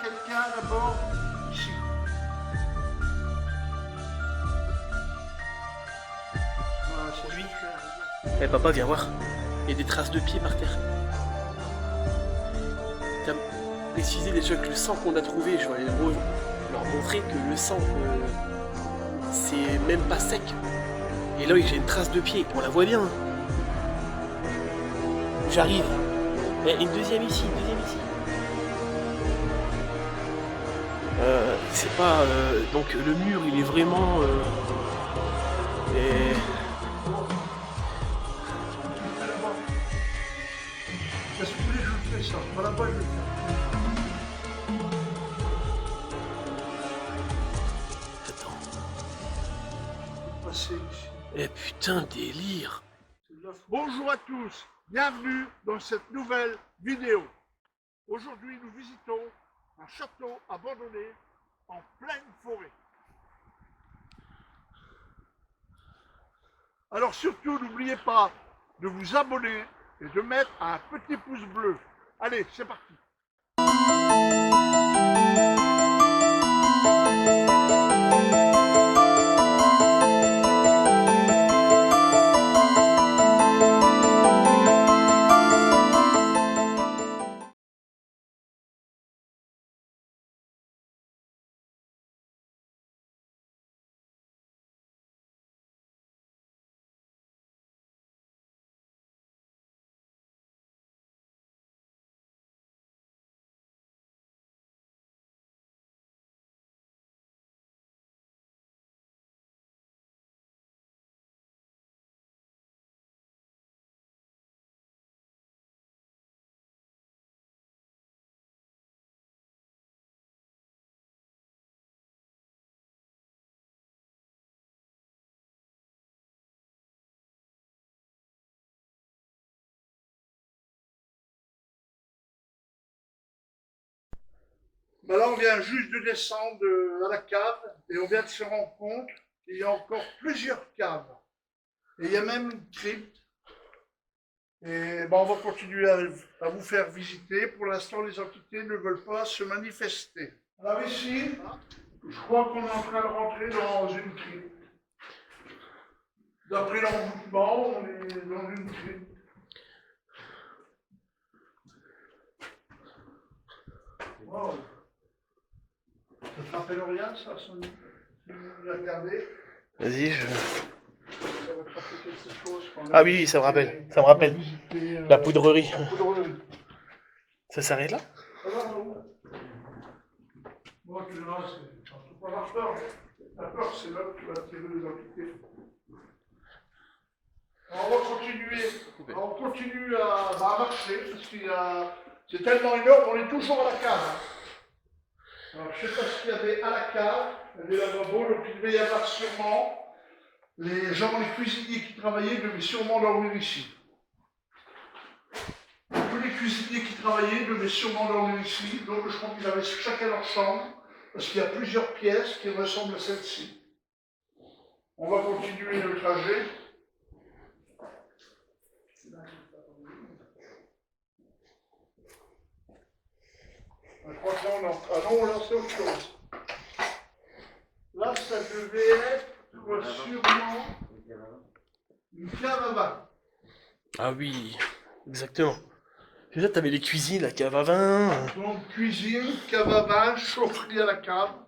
quelqu'un d'abord ici. Voilà, c'est Lui. super. Eh papa, viens voir. Il y a des traces de pieds par terre. T'as précisé déjà que le sang qu'on a trouvé, je vais aller leur montrer que le sang, c'est même pas sec. Et là, j'ai une trace de pied, on la voit bien. J'arrive. Eh, une deuxième ici, une deuxième ici. C'est pas... donc le mur, il est vraiment... et... Ça se voulait, je le fais ça. Voilà, moi, je le fais. Attends. Passer ici. Eh putain, délire. Bonjour à tous, bienvenue dans cette nouvelle vidéo. Aujourd'hui, nous visitons un château abandonné en pleine forêt. Alors surtout, n'oubliez pas de vous abonner et de mettre un petit pouce bleu. Allez, c'est parti. Ben là, on vient juste de descendre à la cave et on vient de se rendre compte qu'il y a encore plusieurs caves. Et il y a même une crypte. Et ben, on va continuer à vous faire visiter. Pour l'instant, les entités ne veulent pas se manifester. Alors ici, je crois qu'on est en train de rentrer dans une crypte. D'après l'envoûtement, on est dans une crypte. Wow. Ça te rappelle rien, ça, Sonny? Tu l'as regardé? Vas-y, je... Ça va te rappeler quelque chose quand Ah même. oui, ça me rappelle, ça me rappelle. Visiter, La poudrerie. La poudrerie. Ça s'arrête là? Ça va, non? Moi, tu verras, c'est surtout pas la peur. La peur, c'est là que tu vas attirer les entités. Alors, on continue à marcher, parce qu'il y a... C'est tellement énorme, on est toujours à la cave. Hein. Alors, je ne sais pas ce qu'il y avait à la cave, il y avait la lavabo, donc il devait y avoir sûrement les gens, les cuisiniers qui travaillaient devaient sûrement dormir ici. Tous les cuisiniers qui travaillaient devaient sûrement dormir ici, donc je crois qu'ils avaient chacun leur chambre, parce qu'il y a plusieurs pièces qui ressemblent à celle-ci. On va continuer le trajet. Je crois que là, on entre. Ah non, là, c'est autre chose. Là, ça devait être sûrement une cave à vin. Ah oui, exactement. C'est ça, t'avais les cuisines, la cave à vin. Donc, cuisine, cave à vin, chaufferie à la cave.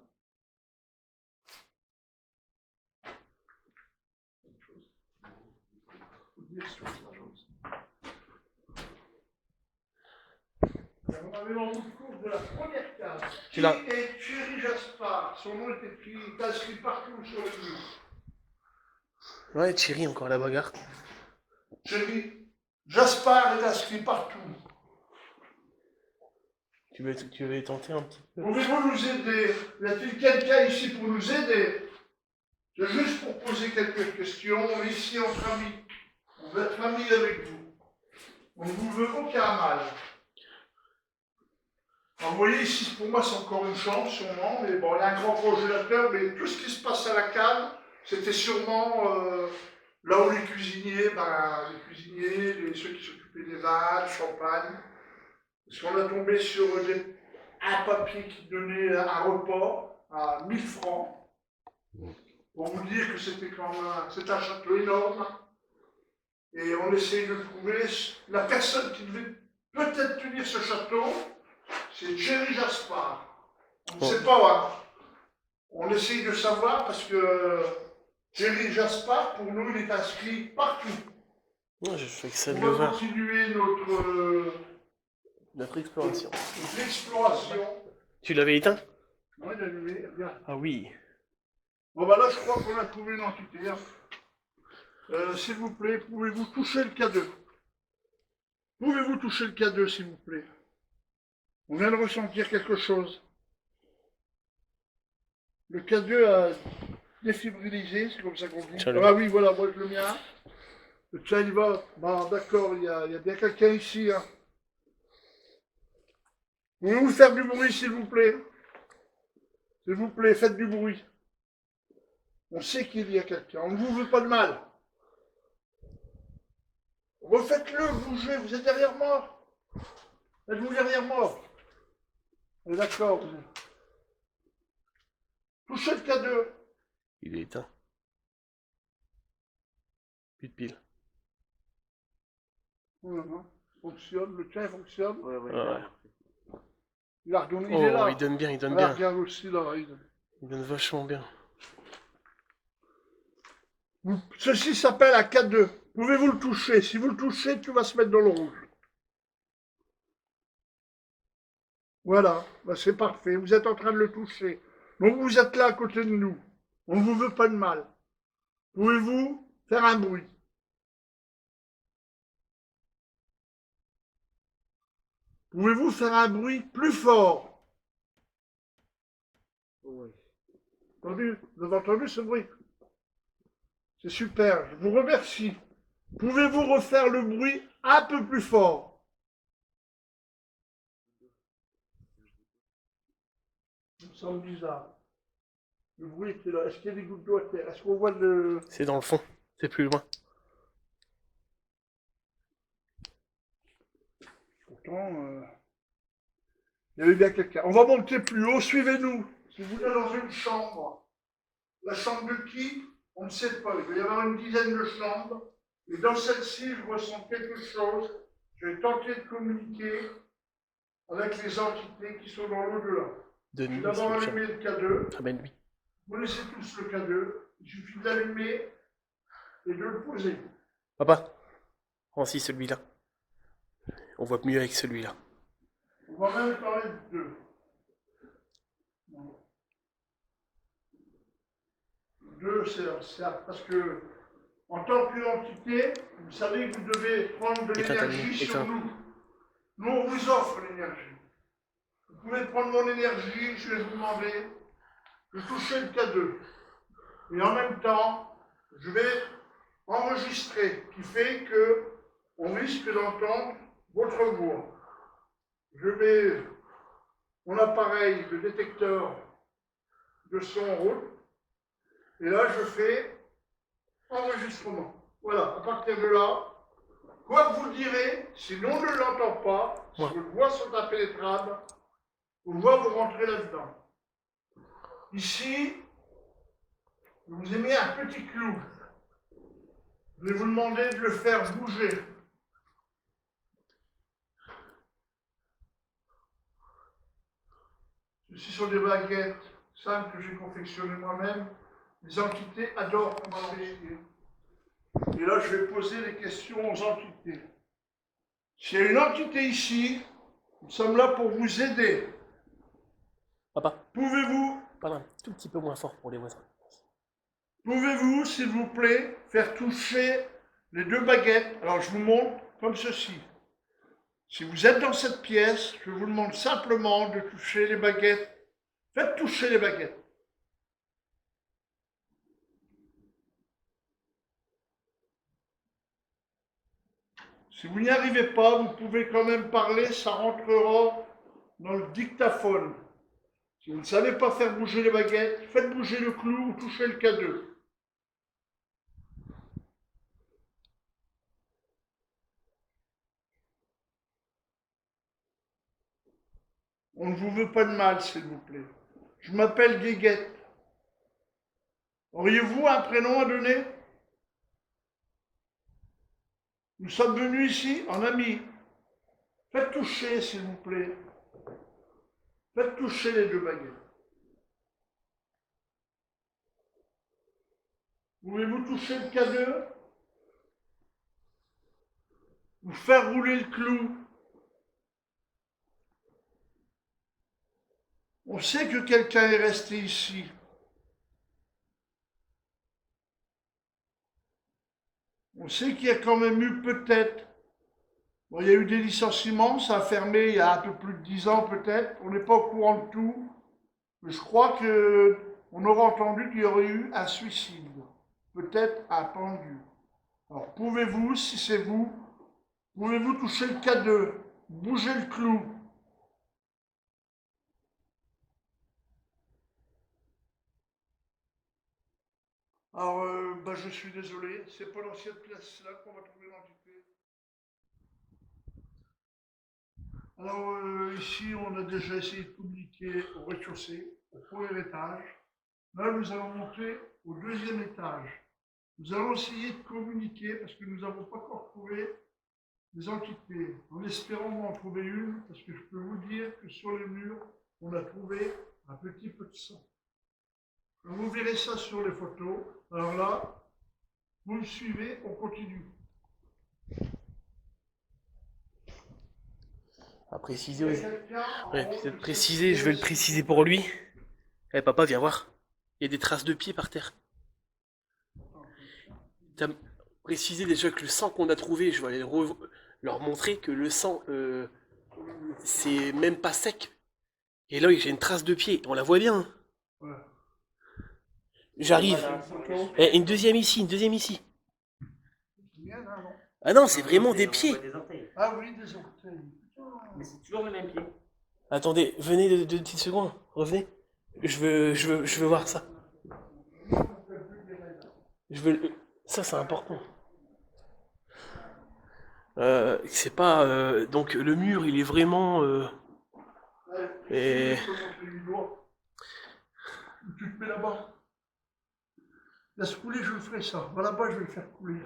On avait dans le cours de la première cave. Qui est Thierry Jaspard. Son nom est écrit, inscrit partout sur le mur. Ouais, Thierry, encore la bagarre. Thierry Jaspard est inscrit partout. Tu veux tenter un petit peu? Pouvez-vous nous aider? Y a-t-il quelqu'un ici pour nous aider? C'est juste pour poser quelques questions. On est ici entre amis. On veut être amis avec vous. On ne vous veut aucun mal. Alors, vous voyez, ici, pour moi, c'est encore une chambre, sûrement. Mais bon, il y a un grand congélateur, mais tout ce qui se passe à la cave, c'était sûrement là où les cuisiniers, ceux qui s'occupaient des vins, du champagne. Parce qu'on a tombé sur un papier qui donnait un report à 1000 francs. Pour vous dire que c'était quand même c'est un château énorme. Et on essaye de trouver la personne qui devait peut-être tenir ce château, c'est Thierry Jaspard. On ne sait pas, hein. On essaye de savoir parce que Thierry Jaspard, pour nous, il est inscrit partout. Non, je fais que ça de On le va voir. continuer Notre exploration. notre exploration. Tu l'avais éteint? Non, il a allumé, regarde. Ah oui. Bon, bah là, je crois qu'on a trouvé une entité. Hein. S'il vous plaît, pouvez-vous toucher le K2? Pouvez-vous toucher le K2, s'il vous plaît? On vient de ressentir quelque chose. Le K2 a défibrilisé, c'est comme ça qu'on dit. Tiens-le. Ah oui, voilà, moi je le mien. Le tien, il va. Bon, d'accord, il y a bien quelqu'un ici. Hein. Pouvez-vous faire du bruit, s'il vous plaît? S'il vous plaît, faites du bruit. On sait qu'il y a quelqu'un. On ne vous veut pas de mal. Refaites-le, bougez, vous êtes derrière moi. Êtes-vous derrière moi? D'accord. Touchez le K2. Il est éteint. Plus de pile. Voilà. Fonctionne, le tien fonctionne. Ouais, ouais, Ouais. Il a redonné, Oh, il est là. il donne bien, il donne Voilà, bien. regarde aussi là. Il donne vachement bien. Ceci s'appelle un K2. Pouvez-vous le toucher? Si vous le touchez, tu vas se mettre dans le rouge. Voilà, bah, c'est parfait. Vous êtes en train de le toucher. Donc vous êtes là à côté de nous. On ne vous veut pas de mal. Pouvez-vous faire un bruit? Pouvez-vous faire un bruit plus fort? ouais. Entendu? Vous avez entendu ce bruit? C'est super, je vous remercie. Pouvez-vous refaire le bruit un peu plus fort? Ça me semble bizarre. Le bruit était là. Est-ce qu'il y a des gouttes d'eau à terre? Est-ce qu'on voit le... C'est dans le fond. C'est plus loin. Pourtant, il y avait bien quelqu'un. On va monter plus haut, suivez-nous. Si vous êtes dans une chambre, la chambre de qui? On ne sait pas. Il va y avoir une dizaine de chambres. Et dans celle-ci, je ressens quelque chose. Je vais tenter de communiquer avec les entités qui sont dans l'au-delà. De Je vais nuit, d'abord c'est allumer le K2. Ah ben lui. Vous laissez tous le K2. Il suffit d'allumer et de le poser. Papa. Oh si, celui-là. On voit mieux avec celui-là. On va même parler de deux. Deux, c'est parce que, en tant qu'entité, vous savez que vous devez prendre de Éteins ta l'énergie lumière, sur éteins. nous. Nous, on vous offre l'énergie. Vous pouvez prendre mon énergie, je vais vous demander de toucher le K2. Et en même temps, je vais enregistrer, ce qui fait que on risque d'entendre votre voix. Je mets mon appareil de détecteur de son en route. Et là, je fais enregistrement. Voilà, à partir de là, quoi que vous direz, si l'on ne l'entend pas, si Ouais. vos voix sont impénétrables, vos voix vous rentrez là-dedans. Ici, je vous ai mis un petit clou. Je vais vous demander de le faire bouger. Ceci sont des baguettes simples que j'ai confectionnées moi-même. Les entités adorent qu'on va vérifier. Et là, je vais poser des questions aux entités. S'il y a une entité ici, nous sommes là pour vous aider. Papa. Pouvez-vous, Parle un tout petit peu moins fort pour les voisins. pouvez-vous, s'il vous plaît, faire toucher les deux baguettes? Alors, je vous montre comme ceci. Si vous êtes dans cette pièce, je vous demande simplement de toucher les baguettes. Faites toucher les baguettes. Si vous n'y arrivez pas, vous pouvez quand même parler, ça rentrera dans le dictaphone. Si vous ne savez pas faire bouger les baguettes, faites bouger le clou ou touchez le K2. On ne vous veut pas de mal, s'il vous plaît. Je m'appelle Guéguette. Auriez-vous un prénom à donner? Nous sommes venus ici en amis. Faites toucher, s'il vous plaît. Faites toucher les deux baguettes. Pouvez-vous toucher le cadeau? Vous faire rouler le clou? On sait que quelqu'un est resté ici. On sait qu'il y a quand même eu peut-être. Bon, il y a eu des licenciements, ça a fermé il y a un peu plus de 10 ans peut-être. On n'est pas au courant de tout. Mais je crois qu'on aurait entendu qu'il y aurait eu un suicide. Peut-être un pendu. Alors pouvez-vous, si c'est vous, pouvez-vous toucher le cadeau, bouger le clou? Alors, je suis désolé, c'est pas dans cette pièce-là qu'on va trouver l'entité. Alors, ici, on a déjà essayé de communiquer au rez-de-chaussée, au premier étage. Là, nous allons monter au deuxième étage. Nous allons essayer de communiquer parce que nous n'avons pas encore trouvé des entités, en espérant en trouver une, parce que je peux vous dire que sur les murs, on a trouvé un petit peu de sang. Vous verrez ça sur les photos. Alors là, vous me suivez, on continue. À préciser aussi. Ouais, peut-être préciser, je vais le préciser pour lui. Eh papa, viens voir. Il y a des traces de pieds par terre. T'as précisé déjà que le sang qu'on a trouvé, je vais aller leur montrer que le sang, c'est même pas sec. Et là, j'ai une trace de pied, on la voit bien. Ouais. J'arrive. Eh, une deuxième ici, une deuxième ici. Bien, là, non? Ah non, c'est vraiment des pieds. Ah oui, des orteils. Mais c'est toujours le même pied. Attendez, venez de petites secondes, revenez. Je veux voir ça. Ça, c'est important. C'est pas. Donc, le mur, il est vraiment. Et. Je te montre les doigts. Tu te mets là-bas. Laisse couler, je le ferai ça. Va là-bas, je vais le faire couler.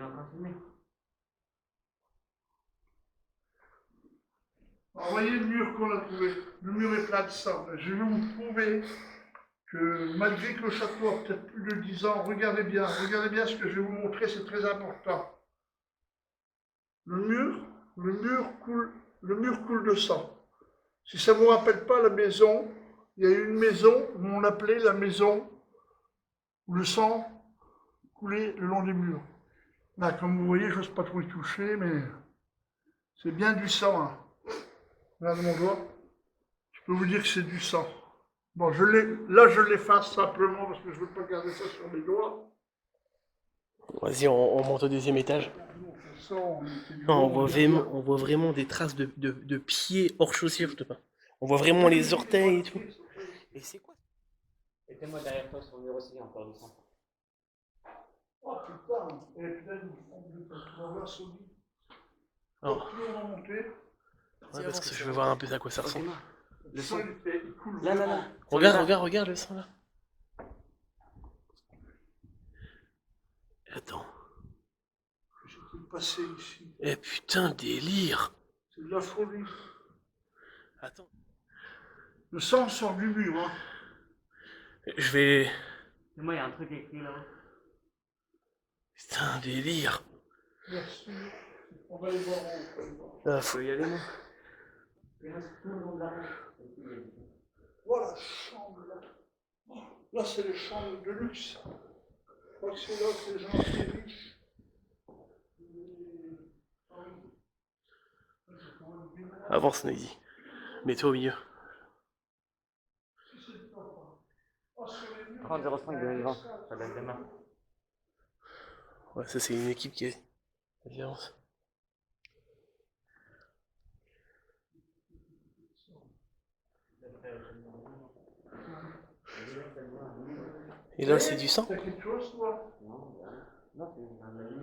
Alors, voyez le mur qu'on a trouvé. Le mur est plein de sang. Je vais vous prouver que malgré que le château a peut-être plus de 10 ans, regardez bien ce que je vais vous montrer, c'est très important. Le mur coule de sang. Si ça ne vous rappelle pas la maison, il y a eu une maison où on l'appelait la maison où le sang coulait le long des murs. Là, comme vous voyez, je n'ose pas trop y toucher, mais c'est bien du sang. Hein. Là, mon doigt, je peux vous dire que c'est du sang. Bon, là, je l'efface simplement parce que je ne veux pas garder ça sur mes doigts. Vas-y, on monte au deuxième étage. Non, on voit vraiment des traces de pieds hors chaussures, je te parle. On voit vraiment les orteils et tout. Et c'est quoi? Mettez-moi derrière toi sur le mur aussi, encore du sang. Oh putain, et putain, on va voir solide. Alors, Plus on va monter, ouais, parce que je veux voir un peu à quoi ça ressemble. Le sang. il coule Là, là, vraiment. là. Regarde le sang là. Attends. J'étais passé ici. Eh putain, délire. C'est de la folie. Attends. Le sang sort du mur, hein. Je vais. Moi, il y a un truc écrit là-haut. Putain, délire. Merci. On va les voir. Ah, faut y aller, moi. Voilà, chambre là. Là, c'est les chambres de luxe. Je crois que c'est là que les gens sont riches. Avance, Noisy. Mets-toi au milieu. 30-05 2020, ça date demain. Ouais, ça, c'est une équipe qui est. Vas-y, avance. Et là, c'est du sang? T'as quelque chose, toi? Non, c'est un ami.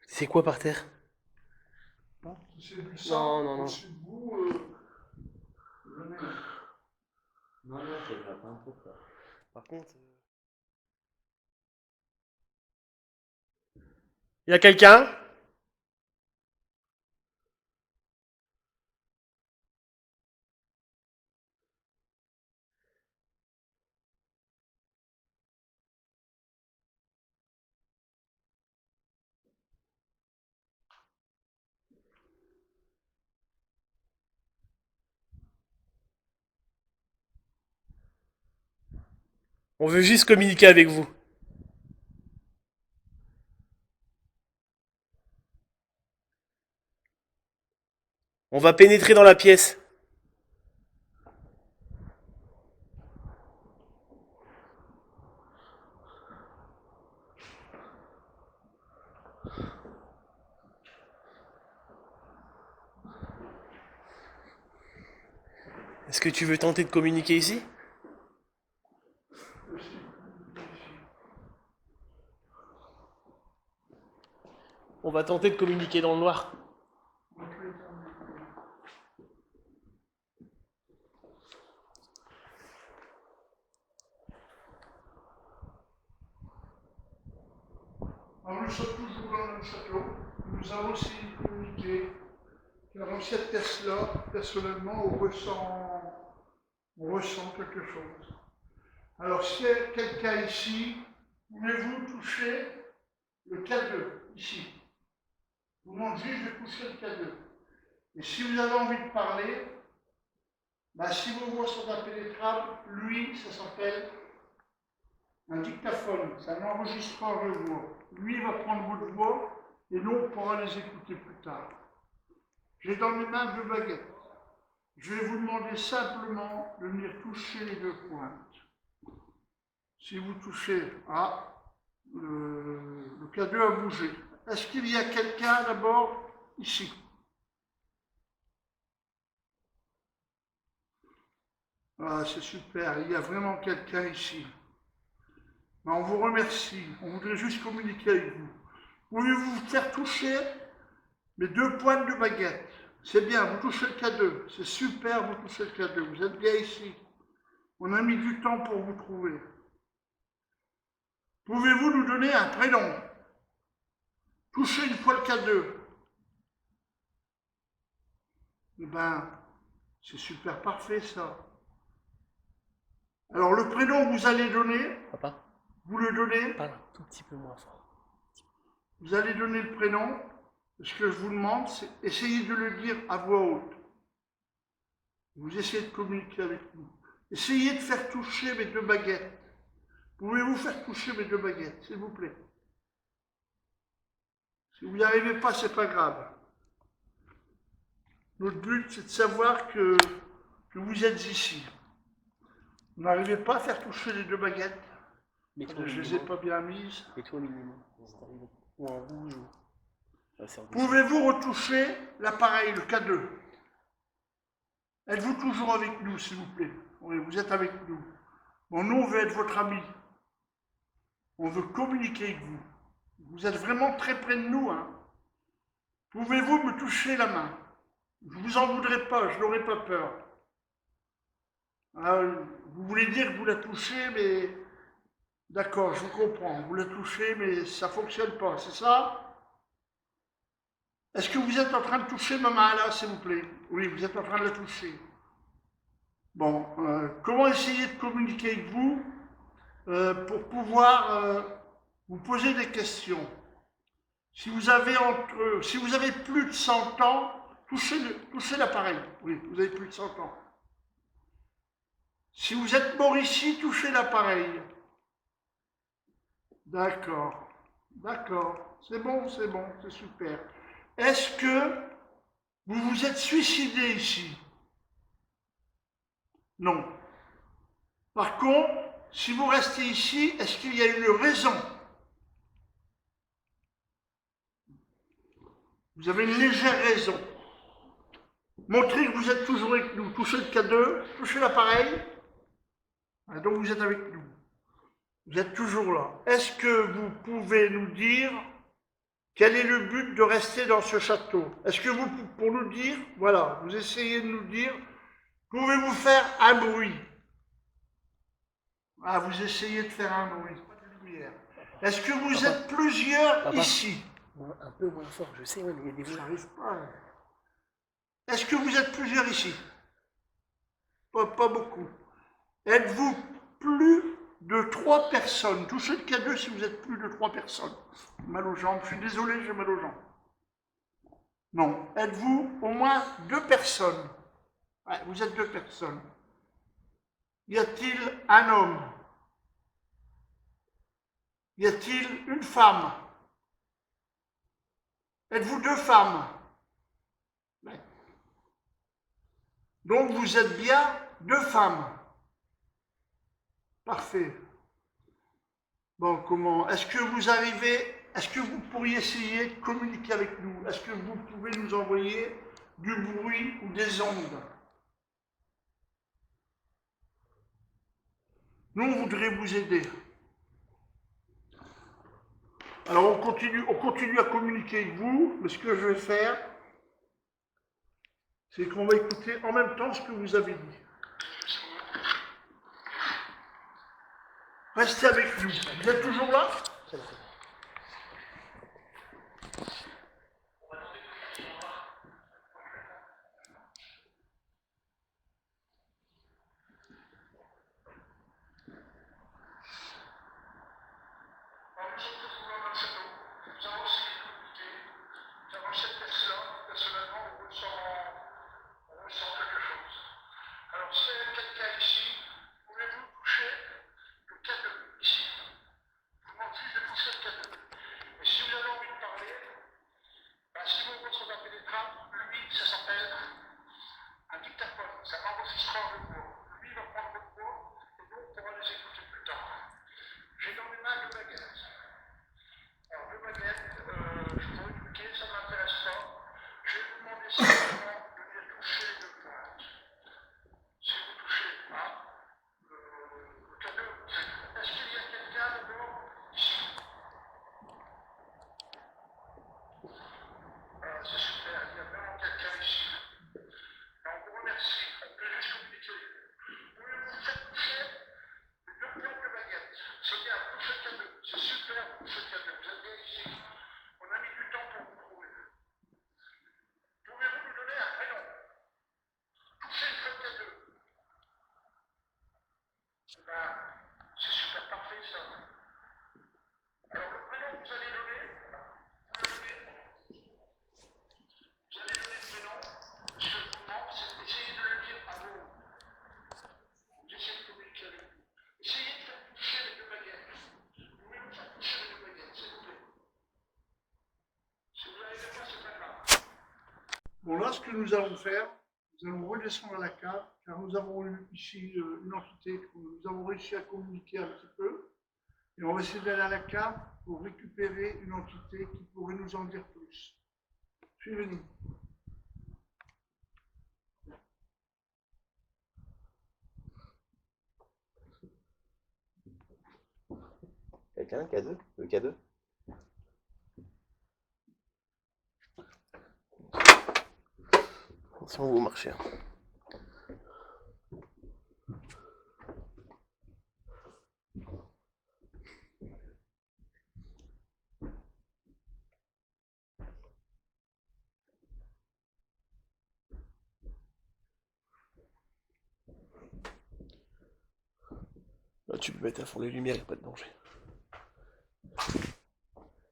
C'est quoi par terre? Si c'est du sang Non. au-dessus de vous, venez. Non, c'est déjà pas un peu ça. Par contre. Il y a quelqu'un? On veut juste communiquer avec vous. On va pénétrer dans la pièce. Est-ce que tu veux tenter de communiquer ici? On va tenter de communiquer dans le noir. Alors, nous sommes toujours dans le même château. Nous avons aussi communiqué que dans cette pièce-là, personnellement, on ressent quelque chose. Alors, s'il y a quelqu'un ici, pouvez-vous toucher le K2, ici? Vous demandez juste de toucher le K2. Et si vous avez envie de parler, si vos voix sont impénétrables, lui, ça s'appelle un dictaphone, c'est un enregistreur de voix. Lui, il va prendre votre voix et nous, on pourra les écouter plus tard. J'ai dans mes mains 2 baguettes. Je vais vous demander simplement de venir toucher les 2 pointes. Si vous touchez, le K2 a bougé. Est-ce qu'il y a quelqu'un d'abord ici? Ah, c'est super, il y a vraiment quelqu'un ici. On vous remercie, on voudrait juste communiquer avec vous. Pouvez-vous vous faire toucher mes 2 pointes de baguette? C'est bien, vous touchez le K2, c'est super, vous touchez le K2, vous êtes bien ici. On a mis du temps pour vous trouver. Pouvez-vous nous donner un prénom? Touchez une fois le K2. Eh ben, c'est super parfait ça. Alors le prénom que vous allez donner, Papa, vous le donnez, parle un tout petit peu moins fort. vous allez donner le prénom. Ce que je vous demande, c'est essayer de le dire à voix haute. Vous essayez de communiquer avec nous. Essayez de faire toucher mes 2 baguettes. Pouvez-vous faire toucher mes 2 baguettes, s'il vous plaît? Si vous n'y arrivez pas, c'est pas grave. Notre but, c'est de savoir que vous êtes ici. Vous n'arrivez pas à faire toucher les 2 baguettes? Mets-toi au Je ne les ai minimum. pas bien mises. Mets-toi au minimum. C'est arrivé. Ou en rouge ou. Ah, c'est en rouge. Pouvez-vous retoucher l'appareil, le K2? Êtes-vous toujours avec nous, s'il vous plaît? Oui, vous êtes avec nous. Bon, nous, on veut être votre ami. On veut communiquer avec vous. Vous êtes vraiment très près de nous, hein? Pouvez-vous me toucher la main? Je ne vous en voudrais pas, je n'aurais pas peur. Vous voulez dire que vous la touchez, mais... D'accord, je vous comprends. Vous la touchez, mais ça ne fonctionne pas, c'est ça? Est-ce que vous êtes en train de toucher ma main là, s'il vous plaît? Oui, vous êtes en train de la toucher. Bon, comment essayer de communiquer avec vous pour pouvoir vous poser des questions? Si vous avez plus de 100 ans, touchez l'appareil. Oui, vous avez plus de 100 ans. Si vous êtes mort ici, touchez l'appareil. D'accord, d'accord. C'est bon, c'est super. Est-ce que vous vous êtes suicidé ici? Non. Par contre, si vous restez ici, est-ce qu'il y a une raison? Vous avez une légère raison. Montrez que vous êtes toujours avec nous. Touchez le K2, touchez l'appareil. Donc vous êtes avec nous. Vous êtes toujours là. Est-ce que vous pouvez nous dire quel est le but de rester dans ce château? Est-ce que vous, pour nous dire, voilà, vous essayez de nous dire, pouvez-vous faire un bruit? Ah, vous essayez de faire un bruit. Est-ce que vous êtes plusieurs Papa. ici? Un peu moins fort, je sais, ouais, mais il y a des voix. J'arrive pas. Est-ce que vous êtes plusieurs ici? Pas beaucoup. Êtes-vous plus de 3 personnes? Touchez le cas 2 si vous êtes plus de 3 personnes. Mal aux jambes, je suis désolé, j'ai mal aux jambes. Non. Êtes-vous au moins 2 personnes? Ouais, vous êtes 2 personnes. Y a-t-il un homme? Y a-t-il une femme? Êtes-vous 2 femmes? Ouais. Donc vous êtes bien 2 femmes. Parfait. Bon, comment? Est-ce que vous arrivez, est-ce que vous pourriez essayer de communiquer avec nous? Est-ce que vous pouvez nous envoyer du bruit ou des ondes? Nous, on voudrait vous aider. Alors, on continue à communiquer avec vous, mais ce que je vais faire, c'est qu'on va écouter en même temps ce que vous avez dit. Restez avec nous. Vous êtes toujours là? Bon, là, ce que nous allons faire, nous allons redescendre à la cave, car nous avons eu ici une entité que nous avons réussi à communiquer un petit peu. Et on va essayer d'aller à la cave pour récupérer une entité qui pourrait nous en dire plus. Suivez-nous. Quelqu'un, K2? Le K2? Attention, vous marchez. Là, tu peux mettre à fond les lumières, il n'y a pas de danger.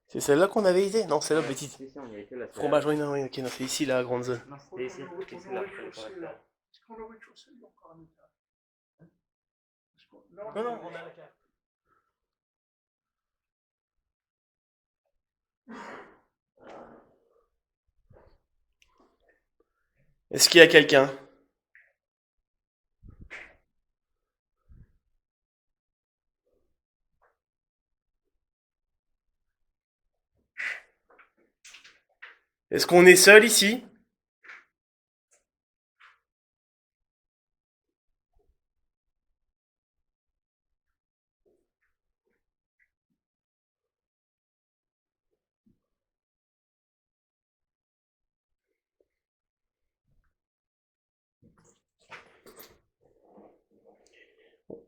C'est celle-là qu'on avait été? Non, celle-là, petite. Si, on y a été là. Fromage, oui, non, oui, ok, non, c'est ici la grande zone. Non, c'était ici. C'était là. Est-ce qu'on a au rez-de-chaussée ou encore un étage? Non, on a la carte. Est-ce qu'il y a quelqu'un? Est-ce qu'on est seul ici?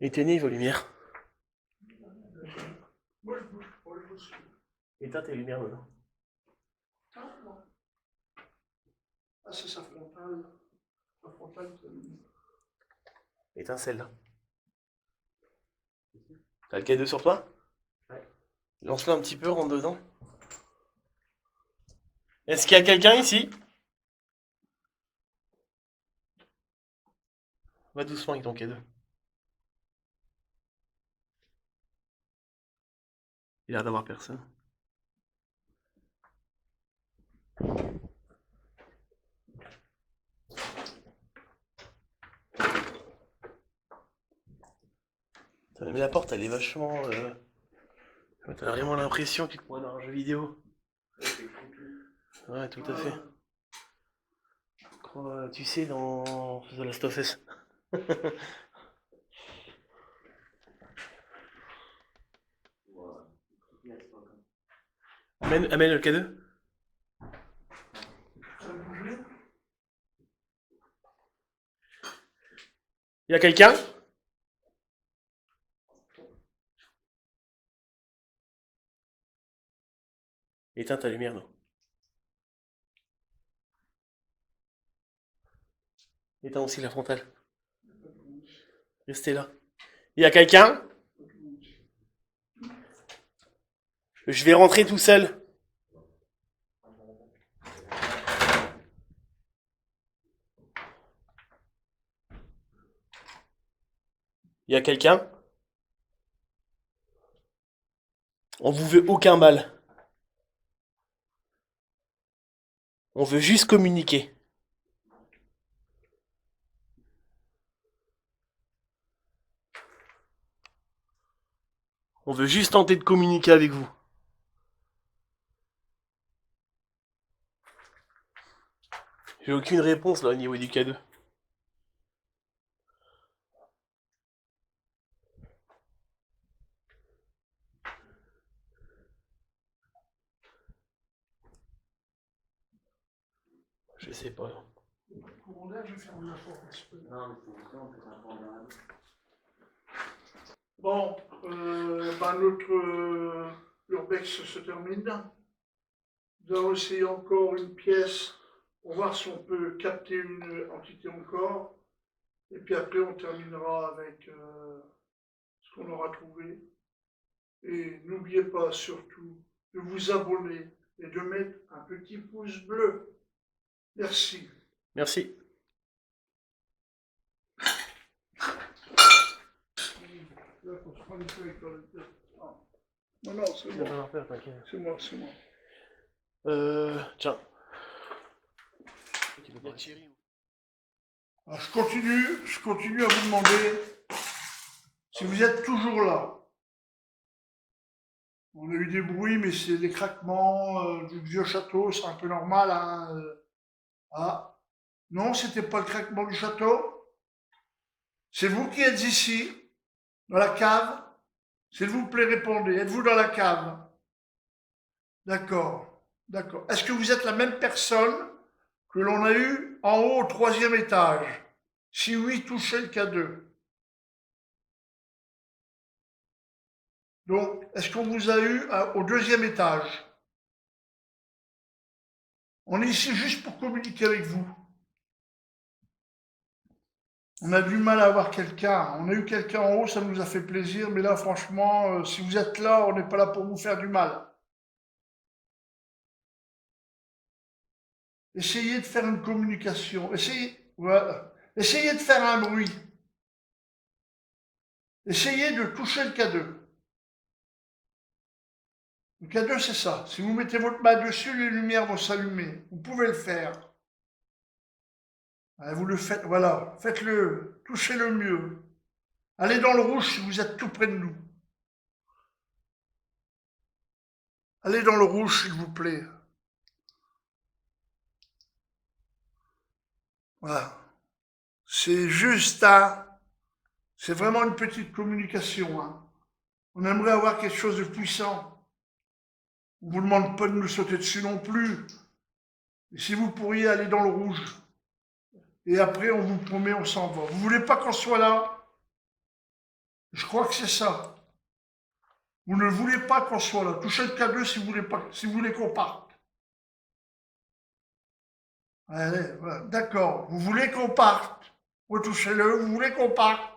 Éteignez vos lumières. Moi, je bouge pas, je bouge. Éteins tes lumières maintenant. Ah, non. Ah, c'est sa frontale. Sa frontale, c'est... Éteins celle-là. T'as le K2 sur toi? Ouais. Lance-le un petit peu, rentre dedans. Est-ce qu'il y a quelqu'un ici? Va doucement avec ton K2. Il a l'air d'avoir personne. Mais la porte, elle est vachement... T'as vraiment l'impression que tu te crois dans un jeu vidéo. Ouais, tout à fait. Tu sais, dans The Last of Us. Amène le K2. Ça a bougé? Y a quelqu'un? Éteins ta lumière, non. Éteins aussi la frontale. Restez là. Y a quelqu'un? Je vais rentrer tout seul. Y a quelqu'un? On vous veut aucun mal. On veut juste communiquer. On veut juste tenter de communiquer avec vous. J'ai aucune réponse là au niveau du K2. Je sais pas. Courant d'air, je ferme la porte un petit peu. Non, mais c'est justement que ça prend dans la bouche. Bon, notre urbex se termine. Nous allons essayer encore une pièce pour voir si on peut capter une entité encore. Et puis après, on terminera avec ce qu'on aura trouvé. Et n'oubliez pas surtout de vous abonner et de mettre un petit pouce bleu. Merci. Merci. Là, faut se prendre une feuille dans le tête. Ah. Non, non, c'est moi. C'est moi, c'est moi. Tiens. Alors, je continue à vous demander si vous êtes toujours là. On a eu des bruits, mais c'est des craquements du vieux château, c'est un peu normal. Hein. Ah, non, c'était pas le craquement du château. C'est vous qui êtes ici, dans la cave. S'il vous plaît, répondez. Êtes-vous dans la cave? D'accord, d'accord. Est-ce que vous êtes la même personne que l'on a eue en haut au 3e étage? Si oui, touchez le K2. Donc, est-ce qu'on vous a eu au 2e étage? On est ici juste pour communiquer avec vous. On a du mal à avoir quelqu'un. On a eu quelqu'un en haut, ça nous a fait plaisir, mais là, franchement, si vous êtes là, on n'est pas là pour vous faire du mal. Essayez de faire une communication. Voilà. Essayez de faire un bruit. Essayez de toucher le K2. Le K2, c'est ça. Si vous mettez votre main dessus, les lumières vont s'allumer. Vous pouvez le faire. Vous le faites, voilà. Faites-le. Touchez-le mieux. Allez dans le rouge si vous êtes tout près de nous. Allez dans le rouge, s'il vous plaît. Voilà. C'est juste c'est vraiment une petite communication. Hein. On aimerait avoir quelque chose de puissant. On ne vous demande pas de nous sauter dessus non plus. Et si vous pourriez aller dans le rouge. Et après, on vous promet, on s'en va. Vous voulez pas qu'on soit là? Je crois que c'est ça. Vous ne voulez pas qu'on soit là. Touchez le K2 si vous voulez pas, si vous voulez qu'on parte. Allez, voilà. D'accord. Vous voulez qu'on parte. Retouchez-le. Vous voulez qu'on parte.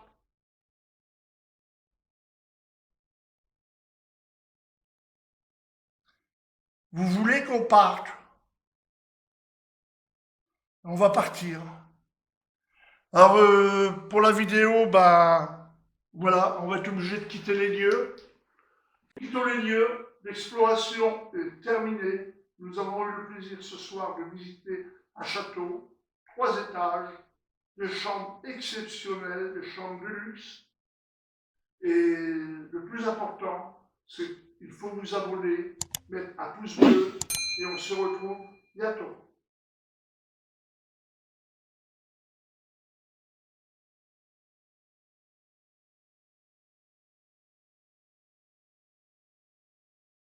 Vous voulez qu'on parte. On va partir. Alors, pour la vidéo, bah, voilà, on va être obligé de quitter les lieux. Quittons les lieux. L'exploration est terminée. Nous avons eu le plaisir ce soir de visiter un château, 3 étages, des chambres exceptionnelles, des chambres de luxe. Et le plus important, c'est qu'il faut vous abonner, mettre un pouce bleu et on se retrouve bientôt.